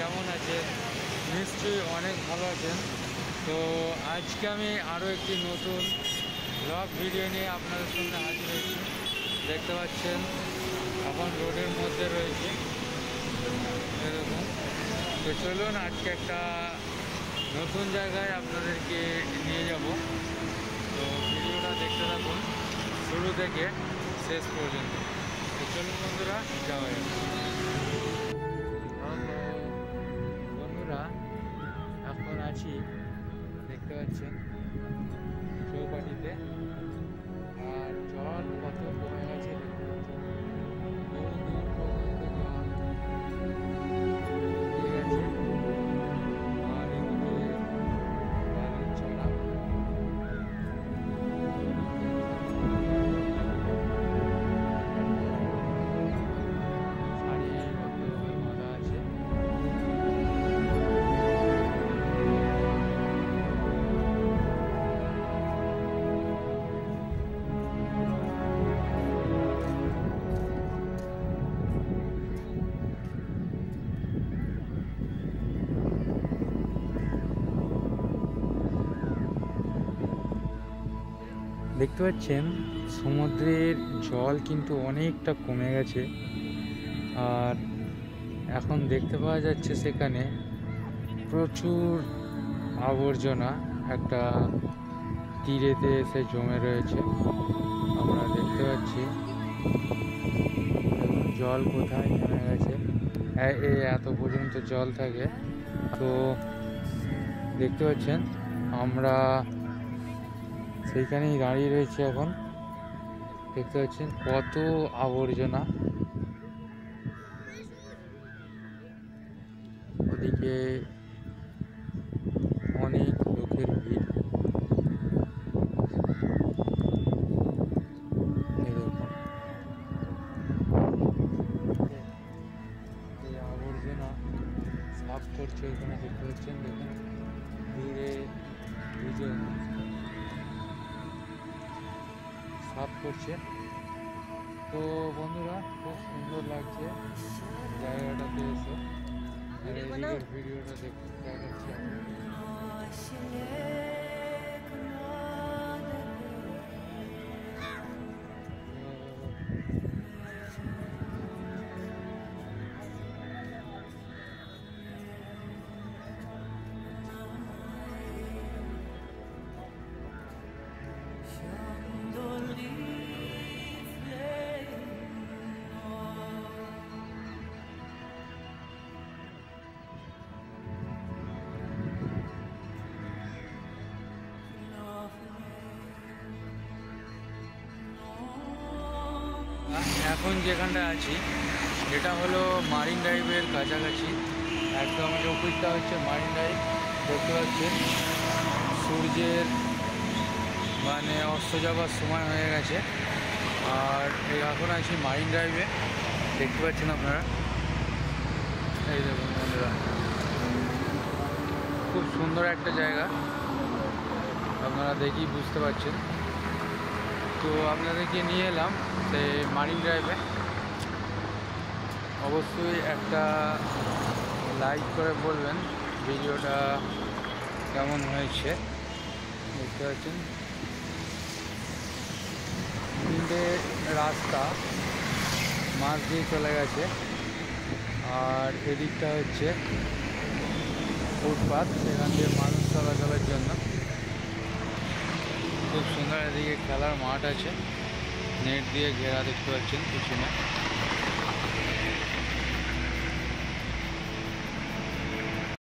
কেমন আছেন? নিশ্চয়ই অনেক ভালো আছেন। তো আজকে আমি আরও একটি নতুন ব্লগ ভিডিও নিয়ে আপনাদের সামনে হাজির হয়েছি। দেখতে পাচ্ছেন এখন রোডের মধ্যে রয়েছে এরকম। তো চলুন আজকে একটা নতুন জায়গায় আপনাদেরকে নিয়ে যাব। তো ভিডিওটা দেখতে থাকুন শুরু থেকে শেষ পর্যন্ত। তো চলুন বন্ধুরা, যাওয়া যাবে। বন্ধুরা, এখন আছি দেখতে পাচ্ছেন চৌপাটিতে, আর জল কত কমে গেছে দেখতে পাচ্ছেন। বহু দূর পর্যন্ত জল দিয়ে গেছে, আর এদিকে বালির চড়া। দেখতে পাচ্ছেন সমুদ্রের জল কিন্তু অনেকটা কমে গেছে, আর এখন দেখতে পাওয়া যাচ্ছে সেখানে প্রচুর আবর্জনা একটা তীরেতে এসে জমে রয়েছে। আমরা দেখতে পাচ্ছি জল কোথায় নেমে গেছে, এত পর্যন্ত জল থাকে। তো দেখতে পাচ্ছেন আমরা সেইখানেই দাঁড়িয়ে রয়েছে এখন। দেখতে পাচ্ছেন কত আবর্জনা, ওদিকে অনেক লোকের ভিড়। এই আবর্জনা সাফ করছে এখানে, দেখতে পাচ্ছেন। দেখুন দূরে দুজন সাফ করছে। তো বন্ধুরা, খুব সুন্দর লাগছে জায়গাটাতে এসে। এদিকের ভিডিওটা দেখাচ্ছি এখন যেখানটা আছি এটা হলো মারিন ড্রাইভের কাছাকাছি। একদম অপরটা হচ্ছে মারিন ড্রাইভ। দেখতে পাচ্ছেন সূর্যের মানে অস্ত যাবার সময় হয়ে গেছে, আর এখন আছি মারিন ড্রাইভে। দেখতে পাচ্ছেন আপনারা, এই দেখুন বন্ধুরা, খুব সুন্দর একটা জায়গা, আপনারা দেখেই বুঝতে পারছেন। তো আপনাদেরকে নিয়ে এলাম সেই মারিন ড্রাইভে। অবশ্যই একটা লাইক করে বলবেন ভিডিওটা কেমন হয়েছে। দেখতে পাচ্ছেন তিনটে রাস্তা মাঝ দিয়ে চলে গেছে, আর এদিকটা হচ্ছে ফুটপাথ, সেখান দিয়ে মানুষ চলাচলের জন্য খুব সুন্দর। এদিকে খেলার মাঠ আছে, নেট দিয়ে ঘেরা, দেখতে পাচ্ছেন পিছনে।